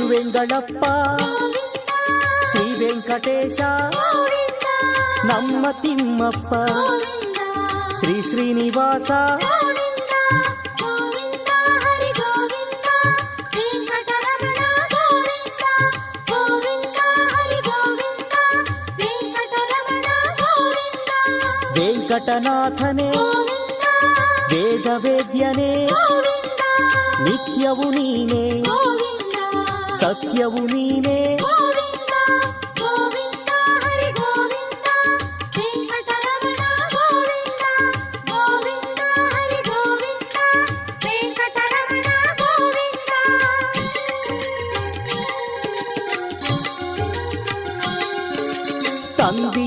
ತಿರುವೆಂಗಳಪ್ಪ ಶ್ರೀ ವೆಂಕಟೇಶ ನಮ್ಮ ತಿಮ್ಮಪ್ಪ ಶ್ರೀ ಶ್ರೀನಿವಾಸ ವೆಂಕಟನಾಥನೇ ವೇದ ವೇದ್ಯನೇ ನಿತ್ಯವು ನೀನೇ ಸತ್ಯವು ನೀನೇ ತಂದಿ